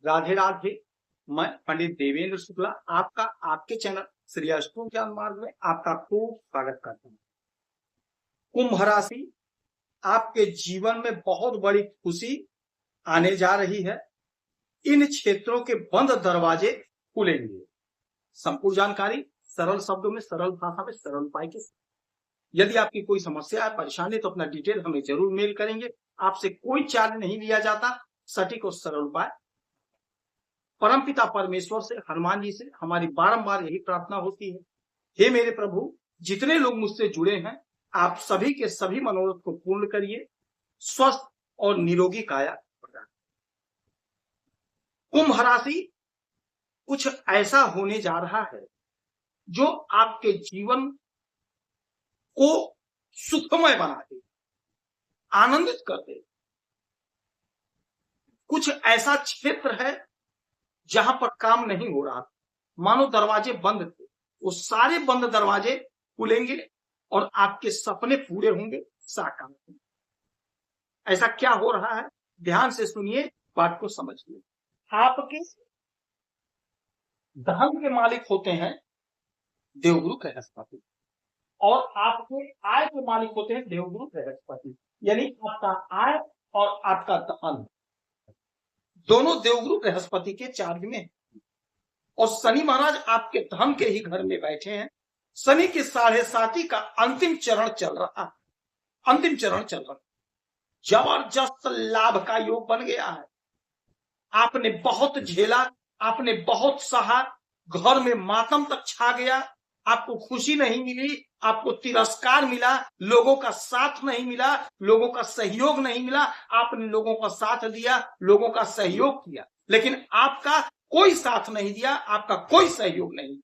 राधे राधे। मैं पंडित देवेंद्र शुक्ला आपका आपके चैनल श्री अष्टों ज्ञान मार्ग में आपका खूब स्वागत करता हूँ। कुंभ राशि, आपके जीवन में बहुत बड़ी खुशी आने जा रही है। इन क्षेत्रों के बंद दरवाजे खुलेंगे। संपूर्ण जानकारी सरल शब्दों में, सरल भाषा में, सरल उपाय के साथ। यदि आपकी कोई समस्या है, परेशानी, तो अपना डिटेल हमें जरूर मेल करेंगे। आपसे कोई चार्ज नहीं लिया जाता। सटीक और सरल उपाय। परमपिता परमेश्वर से, हनुमान जी से हमारी बारंबार यही प्रार्थना होती है, हे मेरे प्रभु, जितने लोग मुझसे जुड़े हैं, आप सभी के सभी मनोरथ को पूर्ण करिए, स्वस्थ और निरोगी काया प्रदान। कुंभ राशि, कुछ ऐसा होने जा रहा है जो आपके जीवन को सुखमय बना दे, आनंदित कर दे। कुछ ऐसा क्षेत्र है जहां पर काम नहीं हो रहा, मानो दरवाजे बंद थे, वो सारे बंद दरवाजे खुलेंगे और आपके सपने पूरे होंगे, साकार होंगे। ऐसा क्या हो रहा है, ध्यान से सुनिए, बात को समझिए। आपके धन के मालिक होते हैं देवगुरु बृहस्पति, और आपके आय के मालिक होते हैं देवगुरु बृहस्पति। यानी आपका आय और आपका धन दोनों देवगुरु बृहस्पति के चार्ज में। और शनि महाराज आपके धन के ही घर में बैठे हैं। शनि की 7.5 का अंतिम चरण चल रहा है, अंतिम चरण चल रहा है। जबरदस्त लाभ का योग बन गया है। आपने बहुत झेला, आपने बहुत सहा, घर में मातम तक छा गया, आपको खुशी नहीं मिली, आपको तिरस्कार मिला, लोगों का साथ नहीं मिला, लोगों का सहयोग नहीं मिला। आपने लोगों का साथ दिया, लोगों का सहयोग किया, लेकिन आपका कोई साथ नहीं दिया, आपका कोई सहयोग नहीं।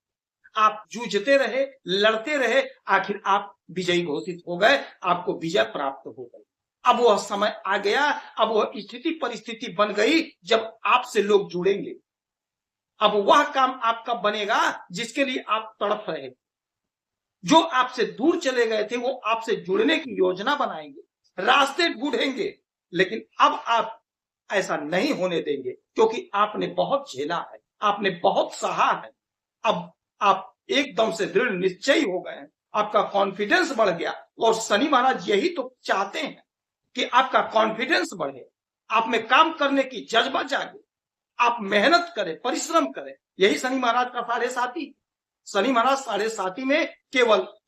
आप जूझते रहे, लड़ते रहे, आखिर आप विजयी घोषित हो गए, आपको विजय प्राप्त हो गई। अब वह समय आ गया, अब वह स्थिति परिस्थिति बन गई जब आपसे लोग जुड़ेंगे। अब वह काम आपका बनेगा जिसके लिए आप तड़प रहे। जो आपसे दूर चले गए थे वो आपसे जुड़ने की योजना बनाएंगे, रास्ते ढूंढेंगे, लेकिन अब आप ऐसा नहीं होने देंगे, क्योंकि आपने बहुत झेला है, आपने बहुत सहा है। अब आप एकदम से दृढ़ निश्चयी हो गए हैं, आपका कॉन्फिडेंस बढ़ गया। और शनि महाराज यही तो चाहते हैं कि आपका कॉन्फिडेंस बढ़े, आप में काम करने की जज्बा जागे, आप मेहनत करें, परिश्रम करें। यही शनि महाराज का 7.5। शनि महाराज 7.5 में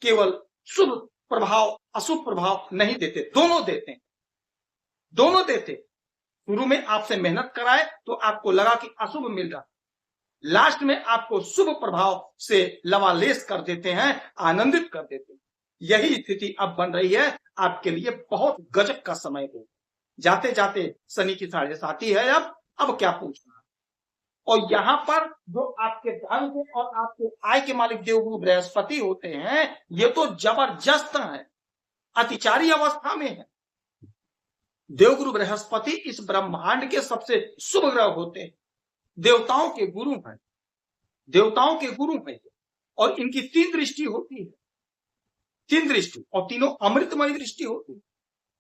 केवल शुभ प्रभाव अशुभ प्रभाव नहीं देते, दोनों देते हैं, दोनों देते। शुरू में आपसे मेहनत कराए तो आपको लगा कि अशुभ मिल रहा, लास्ट में आपको शुभ प्रभाव से लवालेस कर देते हैं, आनंदित कर देते हैं। यही स्थिति अब बन रही है आपके लिए। बहुत गजब का समय हो, जाते जाते शनि की 7.5 है। अब क्या पूछना। और यहां पर जो आपके धन के और आपके आय के मालिक देवगुरु बृहस्पति होते हैं, ये तो जबरदस्त है, अतिचारी अवस्था में है। देवगुरु बृहस्पति इस ब्रह्मांड के सबसे शुभ ग्रह होते हैं, देवताओं के गुरु हैं, देवताओं के गुरु हैं। और इनकी 3 दृष्टि होती है, 3 दृष्टि, और तीनों अमृतमय दृष्टि होती है।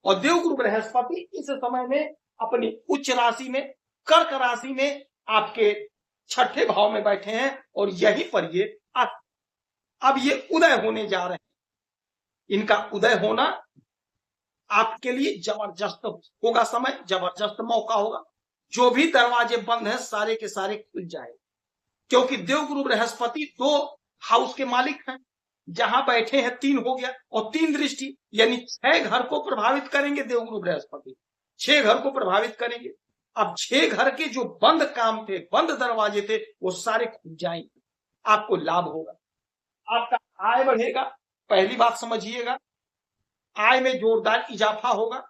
और देवगुरु बृहस्पति इस समय में अपनी उच्च राशि में, कर्क राशि में, आपके 6ठे भाव में बैठे हैं। और यहीं पर ये अब ये उदय होने जा रहे हैं। इनका उदय होना आपके लिए जबरदस्त होगा, समय जबरदस्त मौका होगा। जो भी दरवाजे बंद हैं सारे के सारे खुल जाए, क्योंकि देवगुरु बृहस्पति 2 हाउस के मालिक हैं। जहां बैठे हैं 3 हो गया, और 3 दृष्टि यानी 6 घर को प्रभावित करेंगे देवगुरु बृहस्पति, 6 घर को प्रभावित करेंगे। अब 6 घर के जो बंद काम थे, बंद दरवाजे थे, वो सारे खुल जाएंगे, आपको लाभ होगा, आपका आय बढ़ेगा। पहली बात समझिएगा, आय में जोरदार इजाफा होगा।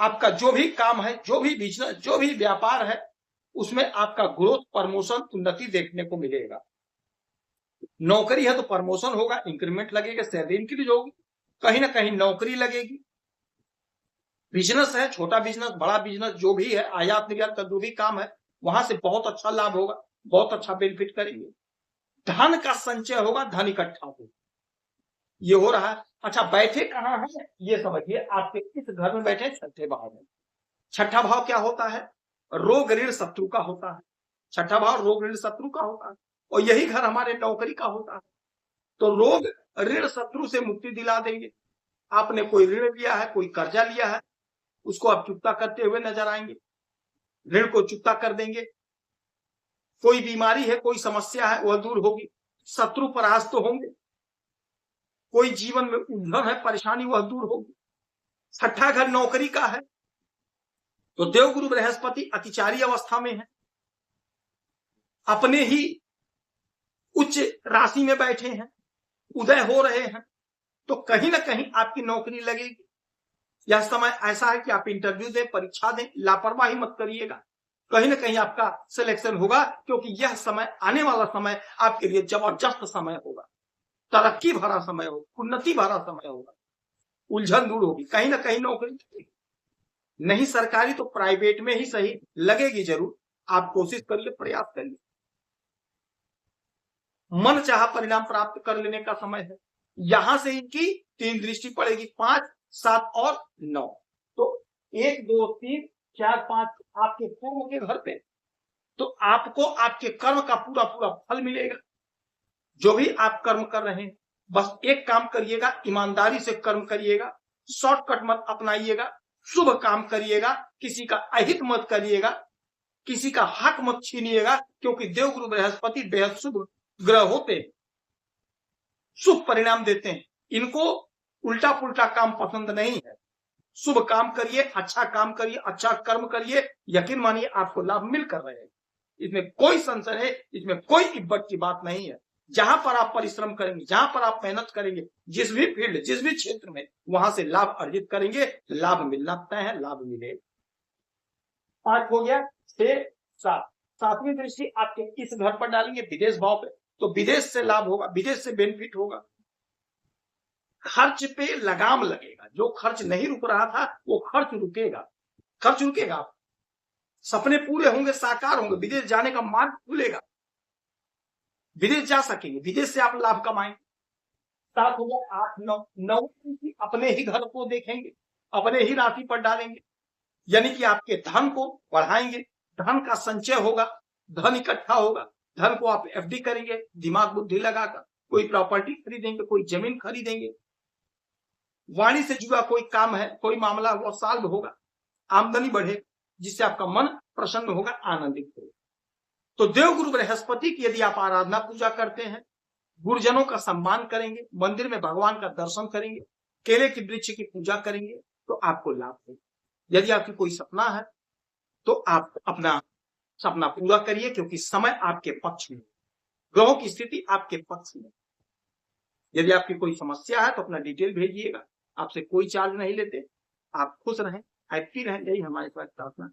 आपका जो भी काम है, जो भी बिजनेस, जो भी व्यापार है, उसमें आपका ग्रोथ, प्रमोशन, उन्नति देखने को मिलेगा। नौकरी है तो प्रमोशन होगा, इंक्रीमेंट लगेगा, सैलरी इंक्रीज होगी, कहीं ना कहीं नौकरी लगेगी। बिजनेस है, छोटा बिजनेस, बड़ा बिजनेस, जो भी है, आयात निर्यात का जो भी काम है, वहां से बहुत अच्छा लाभ होगा, बहुत अच्छा बेनिफिट करेंगे। धन का संचय होगा, धन इकट्ठा होगा, ये हो रहा है। अच्छा, बैठे कहां है ये समझिए। आपके इस घर में बैठे 6ठे भाव में। 6ठा भाव क्या होता है, रोग ऋण शत्रु का होता है। छठा भाव रोग ऋण शत्रु का होता है और यही घर हमारे नौकरी का होता है। तो रोग ऋण शत्रु से मुक्ति दिला देंगे। आपने कोई ऋण लिया है, कोई कर्जा लिया है, उसको आप चुकता करते हुए नजर आएंगे, ऋण को चुकता कर देंगे। कोई बीमारी है, कोई समस्या है, वह दूर होगी, शत्रु परास्त तो होंगे। कोई जीवन में उलझन है, परेशानी, वह दूर होगी। छठा घर नौकरी का है तो देवगुरु बृहस्पति अतिचारी अवस्था में है, अपने ही उच्च राशि में बैठे हैं, उदय हो रहे हैं, तो कहीं ना कहीं आपकी नौकरी लगेगी। यह समय ऐसा है कि आप इंटरव्यू दें, परीक्षा दें, लापरवाही मत करिएगा, कहीं ना कहीं आपका सिलेक्शन होगा, क्योंकि यह समय, आने वाला समय आपके लिए जबरदस्त समय होगा, तरक्की भरा समय होगा, उन्नति भरा समय होगा, उलझन दूर होगी, कहीं ना कहीं नौकरी नहीं सरकारी तो प्राइवेट में ही सही लगेगी जरूर। आप कोशिश करिए, प्रयास करिए, मन चाहा परिणाम प्राप्त कर लेने का समय है। यहां से इनकी 3 दृष्टि पड़ेगी, 5, 7 और 9। तो 1, 2, 3, 4, 5 आपके कर्म के घर पे, तो आपको आपके कर्म का पूरा पूरा फल मिलेगा। जो भी आप कर्म कर रहे हैं, बस एक काम करिएगा, ईमानदारी से कर्म करिएगा, शॉर्टकट मत अपनाइएगा, शुभ काम करिएगा, किसी का अहित मत करिएगा, किसी का हक मत छीनिएगा, क्योंकि देवगुरु बृहस्पति बेहद शुभ ग्रह होते हैं, शुभ परिणाम देते हैं। इनको उल्टा पुल्टा काम पसंद नहीं है। शुभ काम करिए, अच्छा काम करिए, अच्छा कर्म करिए, यकीन मानिए आपको लाभ मिलकर रहेगा। इसमें कोई संशय है, इसमें कोई इब्बत की बात नहीं है। जहां पर आप परिश्रम करेंगे, जहां पर आप मेहनत करेंगे, जिस भी फील्ड, जिस भी क्षेत्र में, वहां से लाभ अर्जित करेंगे, लाभ मिलना तय है, लाभ मिलेगा। 5 हो गया, 6, 7। 7वीं दृष्टि आपके इस घर पर डालेंगे, विदेश भाव पे, तो विदेश से लाभ होगा, विदेश से बेनिफिट होगा। खर्च पे लगाम लगेगा, जो खर्च नहीं रुक रहा था वो खर्च रुकेगा, खर्च रुकेगा। सपने पूरे होंगे, साकार होंगे, विदेश जाने का मार्ग खुलेगा, विदेश जा सकेंगे, विदेश से आप लाभ कमाएंगे। 7 हो गया, 8, 9। 9 अपने ही घर को देखेंगे, अपने ही राशि पर डालेंगे, यानी कि आपके धन को बढ़ाएंगे, धन का संचय होगा, धन इकट्ठा होगा, धन को आप एफडी करेंगे, दिमाग बुद्धि लगाकर, कोई प्रॉपर्टी खरीदेंगे, कोई जमीन खरीदेंगे, वाणी से जुड़ा कोई काम है, कोई मामला वो सॉल्व होगा, आमदनी बढ़ेगी, जिससे आपका मन प्रसन्न होगा, आनंदित होगा। तो देवगुरु बृहस्पति की यदि आप आराधना पूजा करते हैं, गुरुजनों का सम्मान करेंगे, मंदिर में भगवान का दर्शन करेंगे, केले के वृक्ष की पूजा करेंगे, तो आपको लाभ होगा। यदि आपकी कोई सपना है तो आप अपना सपना पूरा करिए, क्योंकि समय आपके पक्ष में, ग्रहों की स्थिति आपके पक्ष में। यदि आपकी कोई समस्या है तो अपना डिटेल भेजिएगा, आपसे कोई चार्ज नहीं लेते। आप खुश रहें, हैप्पी रहें, यही हमारे पास प्रार्थना।